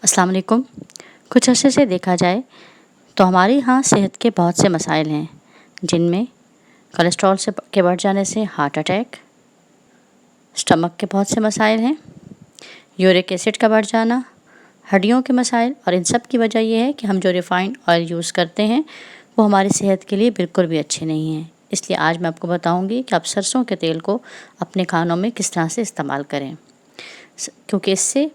अस्सलाम वालेकुम। कुछ अर्से से देखा जाए तो हमारे यहाँ सेहत के बहुत से मसाइल हैं, जिनमें कोलेस्ट्रॉल के बढ़ जाने से हार्ट अटैक, स्टमक के बहुत से मसाइल हैं, यूरिक एसिड का बढ़ जाना, हड्डियों के मसाइल। और इन सब की वजह यह है कि हम जो रिफ़ाइंड ऑयल यूज़ करते हैं वो हमारी सेहत के लिए बिल्कुल भी अच्छे नहीं हैं। इसलिए आज मैं आपको बताऊंगी कि आप सरसों के तेल को अपने खानों में किस तरह से इस्तेमाल करें, क्योंकि इससे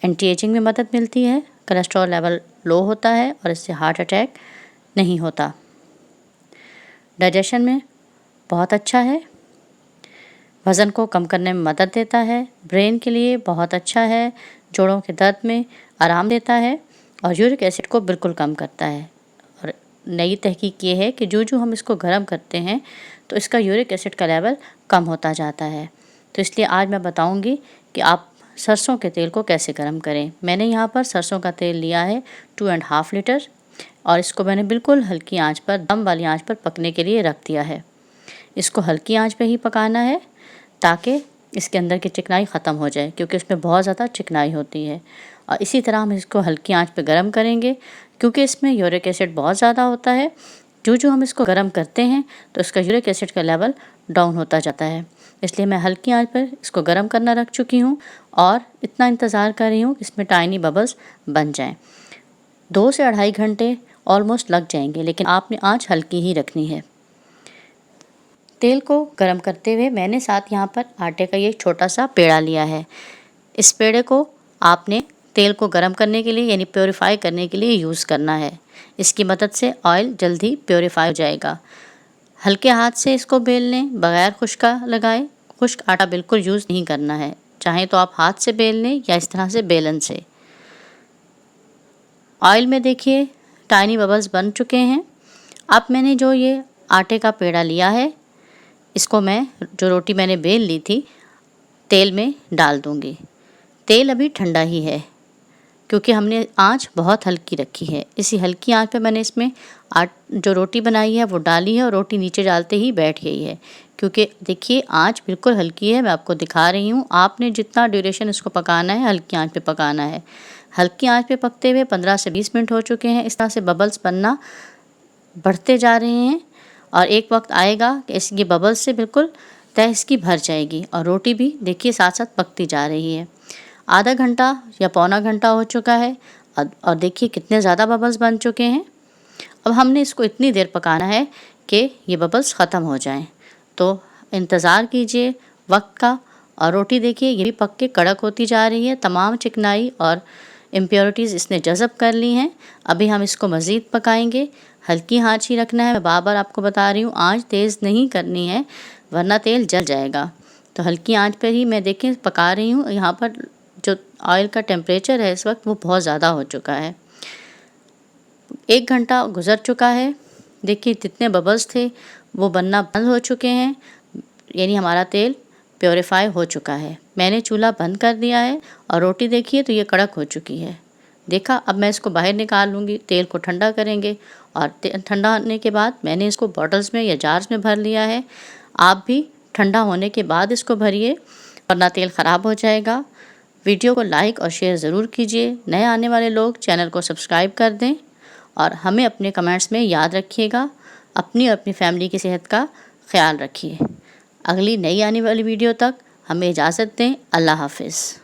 एंटी एजिंग में मदद मिलती है, कोलेस्ट्रॉल लेवल लो होता है और इससे हार्ट अटैक नहीं होता। डाइजेशन में बहुत अच्छा है, वज़न को कम करने में मदद देता है, ब्रेन के लिए बहुत अच्छा है, जोड़ों के दर्द में आराम देता है और यूरिक एसिड को बिल्कुल कम करता है। और नई तहकीक ये है कि जो हम इसको गर्म करते हैं तो इसका यूरिक एसिड का लेवल कम होता जाता है। तो इसलिए आज मैं बताऊंगी कि आप सरसों के तेल को कैसे गर्म करें। मैंने यहाँ पर सरसों का तेल लिया है 2.5 लीटर और इसको मैंने बिल्कुल हल्की आंच पर, दम वाली आंच पर पकने के लिए रख दिया है। इसको हल्की आंच पे ही पकाना है ताकि इसके अंदर की चिकनाई ख़त्म हो जाए, क्योंकि उसमें बहुत ज़्यादा चिकनाई होती है। और इसी तरह हम इसको हल्की आंच पे गर्म करेंगे, क्योंकि इसमें यूरिक एसिड बहुत ज़्यादा होता है। जो हम इसको गर्म करते हैं तो इसका यूरिक एसिड का लेवल डाउन होता जाता है। इसलिए मैं हल्की आंच पर इसको गर्म करना रख चुकी हूँ और इतना इंतज़ार कर रही हूँ कि इसमें टाइनी बबल्स बन जाएं। 2 से 2.5 घंटे ऑलमोस्ट लग जाएंगे, लेकिन आपने आंच हल्की ही रखनी है। तेल को गर्म करते हुए मैंने साथ यहाँ पर आटे का ये छोटा सा पेड़ा लिया है। इस पेड़े को आपने तेल को गर्म करने के लिए यानी प्योरीफाई करने के लिए यूज़ करना है। इसकी मदद से ऑयल जल्दी प्योरीफाई हो जाएगा। हल्के हाथ से इसको बेल लें, बगैर खुश्का लगाए। खुश्क आटा बिल्कुल यूज़ नहीं करना है, चाहे तो आप हाथ से बेल लें या इस तरह से बेलन से। ऑयल में देखिए टाइनी बबल्स बन चुके हैं। अब मैंने जो ये आटे का पेड़ा लिया है, इसको मैं जो रोटी मैंने बेल ली थी तेल में डाल दूँगी। तेल अभी ठंडा ही है, क्योंकि हमने आंच बहुत हल्की रखी है। इसी हल्की आंच पे मैंने इसमें जो रोटी बनाई है वो डाली है और रोटी नीचे डालते ही बैठ गई है, क्योंकि देखिए आंच बिल्कुल हल्की है। मैं आपको दिखा रही हूँ, आपने जितना ड्यूरेशन इसको पकाना है हल्की आंच पे पकाना है। हल्की आंच पे पकते हुए 15 से 20 मिनट हो चुके हैं। इस तरह से बबल्स बनना बढ़ते जा रहे हैं और एक वक्त आएगा कि ये बबल्स से बिल्कुल तह इसकी भर जाएगी और रोटी भी देखिए साथ साथ पकती जा रही है। आधा घंटा या पौना घंटा हो चुका है और देखिए कितने ज़्यादा बबल्स बन चुके हैं। अब हमने इसको इतनी देर पकाना है कि ये बबल्स ख़त्म हो जाएं। तो इंतज़ार कीजिए वक्त का। और रोटी देखिए ये भी पक के कड़क होती जा रही है। तमाम चिकनाई और इम्प्योरिटीज़ इसने जज़ब कर ली हैं। अभी हम इसको मज़ीद पकाएंगे। हल्की आंच ही रखना है। मैं बार बार आपको बता रही हूँ, आंच तेज़ नहीं करनी है वरना तेल जल जाएगा। तो हल्की आंच पर ही मैं देखें पका रही हूँ। यहाँ पर जो ऑयल का टेम्परेचर है इस वक्त वो बहुत ज़्यादा हो चुका है। 1 घंटा गुजर चुका है। देखिए जितने बबल्स थे वो बनना बंद हो चुके हैं, यानी हमारा तेल प्योरीफाई हो चुका है। मैंने चूल्हा बंद कर दिया है और रोटी देखिए तो ये कड़क हो चुकी है। देखा, अब मैं इसको बाहर निकाल लूँगी। तेल को ठंडा करेंगे और ठंडा होने के बाद मैंने इसको बॉटल्स में या जार्स में भर लिया है। आप भी ठंडा होने के बाद इसको भरिए, वरना तेल ख़राब हो जाएगा। वीडियो को लाइक और शेयर ज़रूर कीजिए। नए आने वाले लोग चैनल को सब्सक्राइब कर दें और हमें अपने कमेंट्स में याद रखिएगा। अपनी और अपनी फैमिली की सेहत का ख्याल रखिए। अगली नई आने वाली वीडियो तक हमें इजाज़त दें। अल्लाह हाफ़िज़।